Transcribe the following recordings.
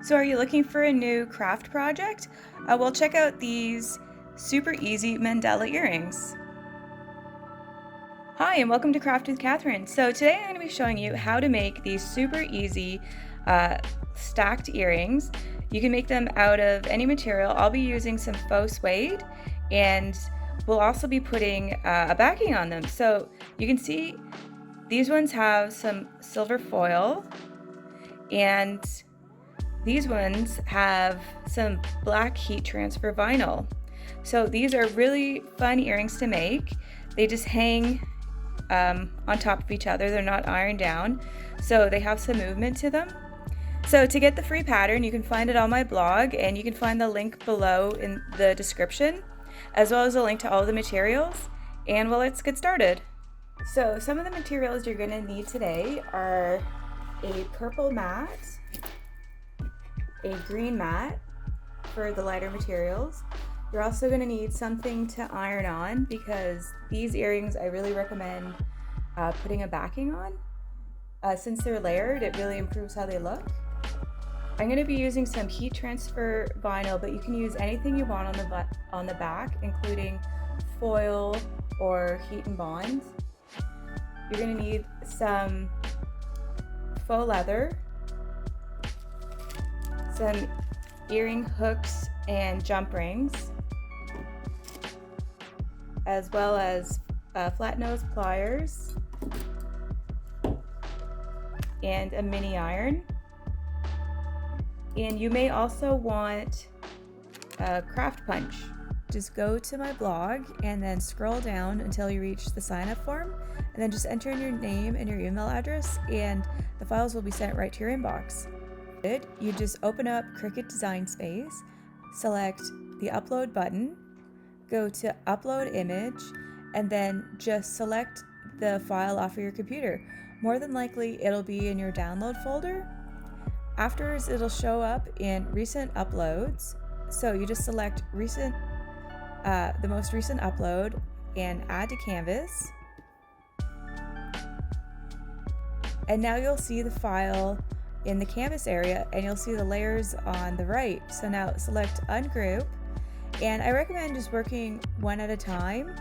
So are you looking for a new craft project? Well, check out these super easy Mandala earrings. Hi, and welcome to Craft with Catherine. So today I'm going to be showing you how to make these super easy stacked earrings. You can make them out of any material. I'll be using some faux suede, and we'll also be putting a backing on them. So you can see these ones have some silver foil, and these ones have some black heat transfer vinyl. So these are really fun earrings to make. They just hang on top of each other. They're not ironed down, so they have some movement to them. So to get the free pattern, you can find it on my blog, and you can find the link below in the description, as well as a link to all of the materials. And well, let's get started. So some of the materials you're going to need today are a purple mat, a green mat for the lighter materials. You're also going to need something to iron on, because these earrings I really recommend putting a backing on. Since they're layered, it really improves how they look. I'm going to be using some heat transfer vinyl, but you can use anything you want on the back, including foil or heat and bond. You're going to need some faux leather, some earring hooks and jump rings, as well as flat nose pliers and a mini iron. And you may also want a craft punch. Just go to my blog and then scroll down until you reach the sign up form, and then just enter in your name and your email address, and the files will be sent right to your inbox. You just open up Cricut Design Space, select the upload button, go to upload image, and then just select the file off of your computer. More than likely it'll be in your download folder. Afterwards it'll show up in recent uploads, so you just select recent, the most recent upload, and add to canvas. And now you'll see the file in the canvas area, and you'll see the layers on the right. So now select ungroup, and I recommend just working one at a time.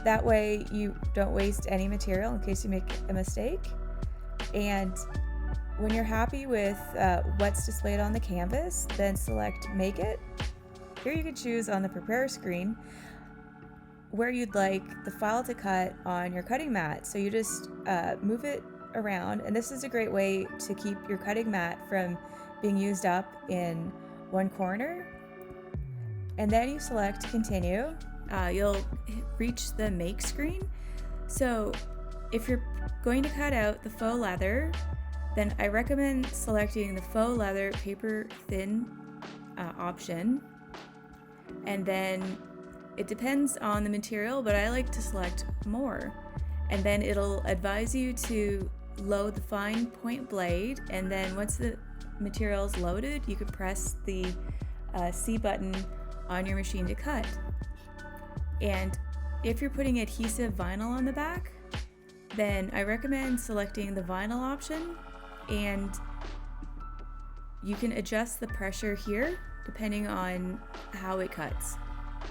That way you don't waste any material in case you make a mistake. And when you're happy with what's displayed on the canvas, then select Make It. Here you can choose on the Prepare screen where you'd like the file to cut on your cutting mat. So you just move it around, and this is a great way to keep your cutting mat from being used up in one corner. And then you select Continue. You'll reach the Make screen. So if you're going to cut out the faux leather, then I recommend selecting the faux leather paper thin option. And then it depends on the material, but I like to select more. And then it'll advise you to load the fine point blade, and then once the material is loaded, you can press the C button on your machine to cut. And if you're putting adhesive vinyl on the back, then I recommend selecting the vinyl option, and you can adjust the pressure here depending on how it cuts.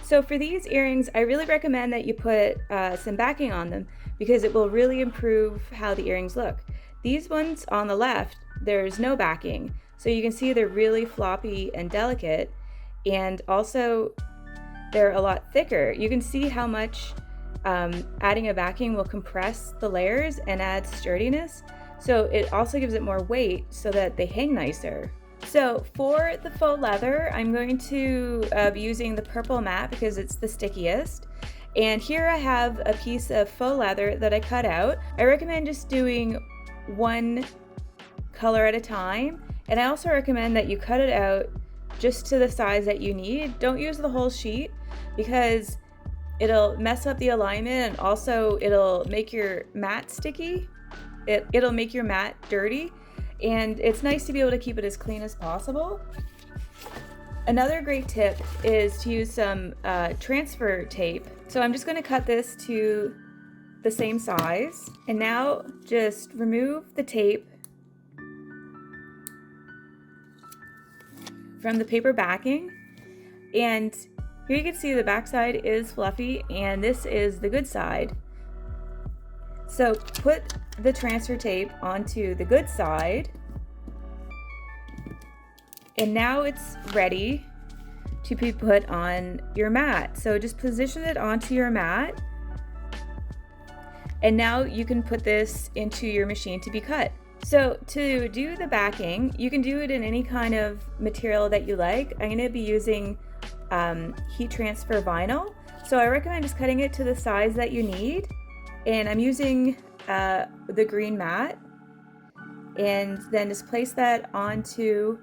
So for these earrings, I really recommend that you put some backing on them, because it will really improve how the earrings look. These ones on the left, there's no backing, so you can see they're really floppy and delicate, and also they're a lot thicker. You can see how much adding a backing will compress the layers and add sturdiness, so it also gives it more weight so that they hang nicer. So for the faux leather, I'm going to be using the purple mat because it's the stickiest. And here I have a piece of faux leather that I cut out. I recommend just doing one color at a time. And I also recommend that you cut it out just to the size that you need. Don't use the whole sheet, because it'll mess up the alignment, and also it'll make your mat sticky. It'll make your mat dirty. And it's nice to be able to keep it as clean as possible. Another great tip is to use some transfer tape. So I'm just going to cut this to the same size, and now just remove the tape from the paper backing. And here you can see the back side is fluffy and this is the good side. So put the transfer tape onto the good side, and now it's ready to be put on your mat. So just position it onto your mat, and now you can put this into your machine to be cut. So to do the backing, you can do it in any kind of material that you like. I'm going to be using heat transfer vinyl. So I recommend just cutting it to the size that you need. And I'm using the green mat. And then just place that onto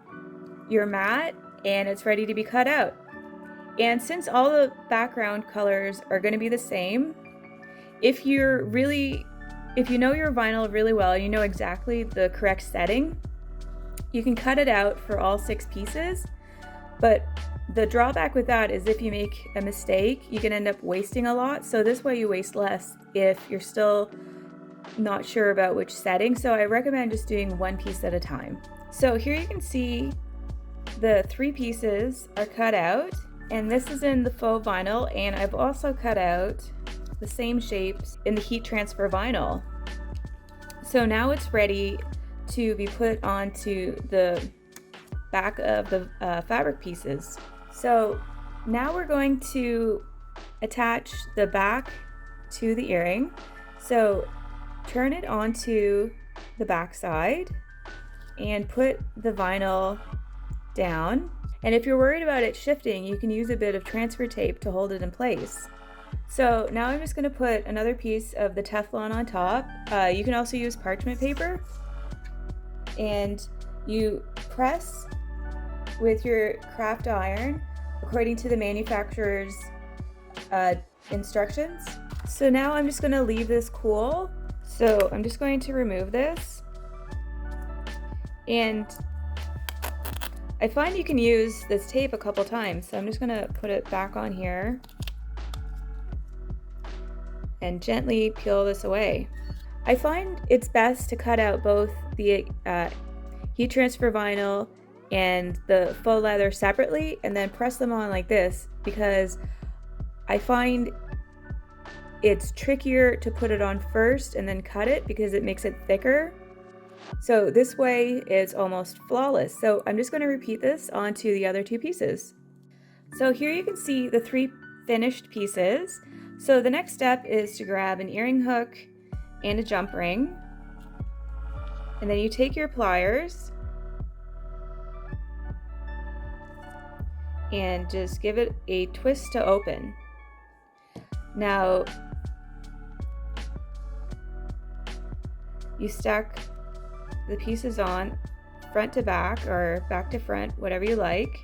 your mat and it's ready to be cut out. And since all the background colors are going to be the same, if you know your vinyl really well and you know exactly the correct setting, you can cut it out for all 6 pieces. But the drawback with that is if you make a mistake, you can end up wasting a lot. So this way you waste less if you're still not sure about which setting. So I recommend just doing 1 piece at a time. So here you can see the 3 pieces are cut out, and this is in the faux vinyl, and I've also cut out the same shapes in the heat transfer vinyl. So now it's ready to be put onto the back of the fabric pieces. So now we're going to attach the back to the earring. So turn it onto the back side and put the vinyl down. And if you're worried about it shifting, you can use a bit of transfer tape to hold it in place. So now I'm just going to put another piece of the Teflon on top. You can also use parchment paper, and you press with your craft iron according to the manufacturer's instructions. So now I'm just going to leave this cool. So I'm just going to remove this, and I find you can use this tape a couple times. So I'm just going to put it back on here and gently peel this away. I find it's best to cut out both the heat transfer vinyl and the faux leather separately and then press them on like this, because I find it's trickier to put it on first and then cut it because it makes it thicker. So this way it's almost flawless. So I'm just going to repeat this onto the other 2 pieces. So here you can see the 3 finished pieces. So the next step is to grab an earring hook and a jump ring, and then you take your pliers and just give it a twist to open. Now you stack the pieces on front to back or back to front, whatever you like.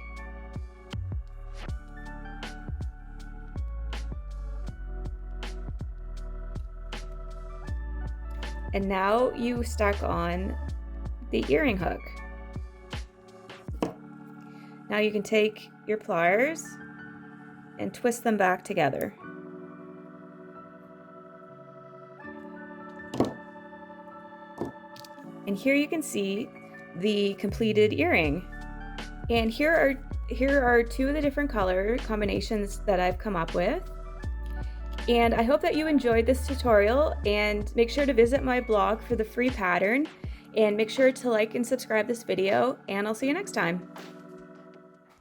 And now you stack on the earring hook. Now you can take your pliers and twist them back together. And here you can see the completed earring. And here are 2 of the different color combinations that I've come up with. And I hope that you enjoyed this tutorial, and make sure to visit my blog for the free pattern, and make sure to like and subscribe this video, and I'll see you next time.